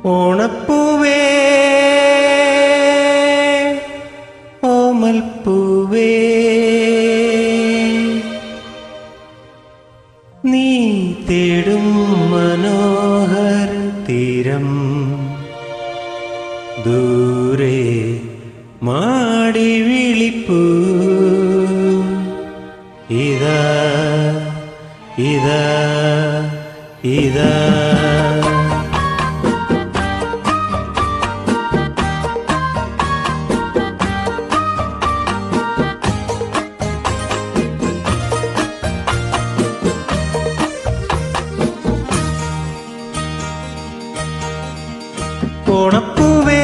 ഓണപ്പൂവേ ഓമൽപ്പൂവേ നീ തേടും മനോഹര തീരം ദൂരെ മാടി വിളിപ്പൂ ഇതാ ഇതാ ഇതാ ഓണപ്പൂവേ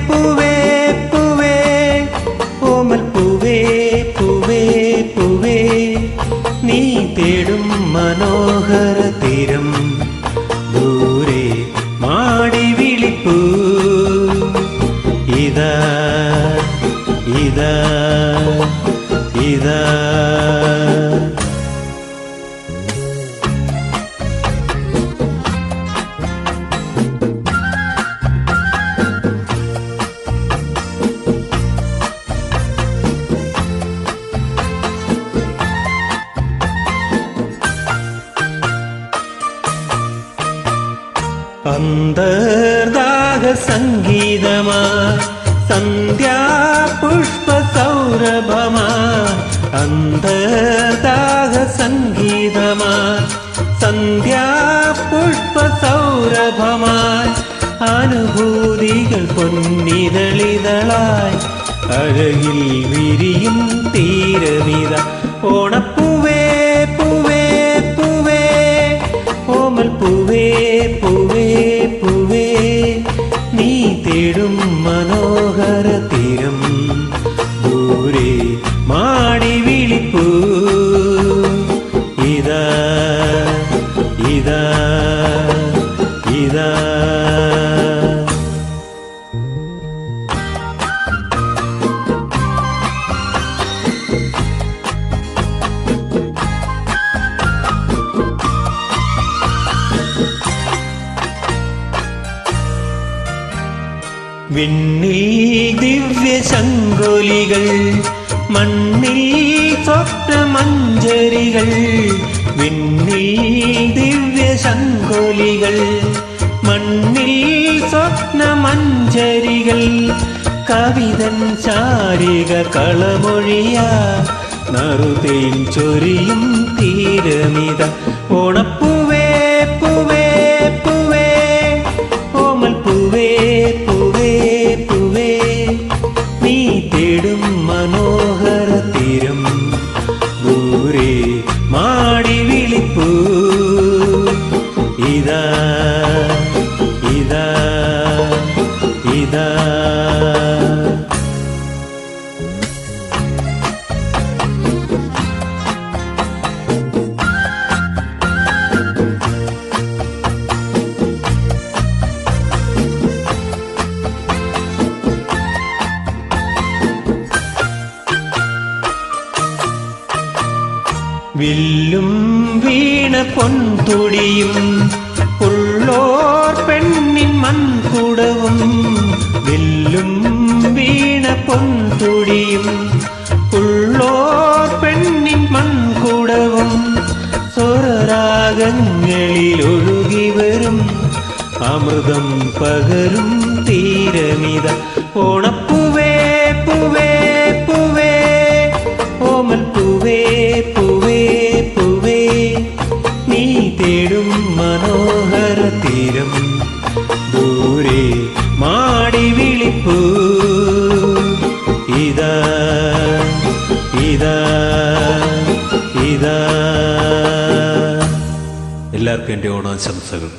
പൂവേ പൂവേ ഓമൽപ്പൂവേ പൂവേ പൂവേ നീ തേടും മനോഹര തീരം ദൂരെ മാടി വിളിപ്പൂ ഇതാ ഇതാ ഇതാ അന്തർദാഹ സംഗീതമാ സന്ധ്യാ പുഷ്പ സൗരഭമാ അന്തർദാഹ സംഗീതമാ സന്ധ്യാ പുഷ്പ സൗരഭമാ അനുഭൂതികൾ പൊന്നിതളിതളായി അഴകിൽ വിരിയും തീരമിത ഓണപ്പൂവേ പൂവേ പൂവേ ഓമൽപ്പൂവേ പൂവേ പൂവേ നീ തേടും മനോഹര തീരം ദൂരെ മാടി വിളിപ്പൂ ഇതാ ഇതാ ഇതാ വിണ്ണിൽ ദിവ്യശങ്കുലികൾ മണ്ണിൽ സ്വപ്നമഞ്ജരികൾ വിണ്ണിൽ ദിവ്യശങ്കുലികൾ മണ്ണിൽ സ്വപ്നമഞ്ജരികൾ കവിതൻ ചാരിക കളമൊഴിയ നറുതേൻ ചൊരിയും തീരമിത ഓണപ്പൂവേ പൂവേ പൂവേ ഓമൽപ്പൂവേ നീ തേടും മനോഹര തീരം ദൂരെ മാടി വിളിപ്പൂ ഇതാ ഇതാ ഇതാ വില്ലും വീണ പൊൻതുടിയും ഉള്ളോർ പെണ്ണിൻ മൺകുടവും വില്ലും വീണ പൊൻതുടിയും ഉള്ളോർ പെണ്ണിൻ മൺകുടവും സ്വരരാഗങ്ങളിൽ ഒഴുകി വരും അമൃതം പകരും തീരമിത ഓണപ്പൂവേ പൂവേ പൂവേ ഓമൽപ്പൂവേ പൂവേ പൂവേ നീ തേടും മനോഹര തീരം ദൂരെ മാടി വിളിപ്പൂ ഇതാ ഇതാ ഇതാ എല്ലാവർക്കും എൻ്റെ ഓണാശംസകൾ.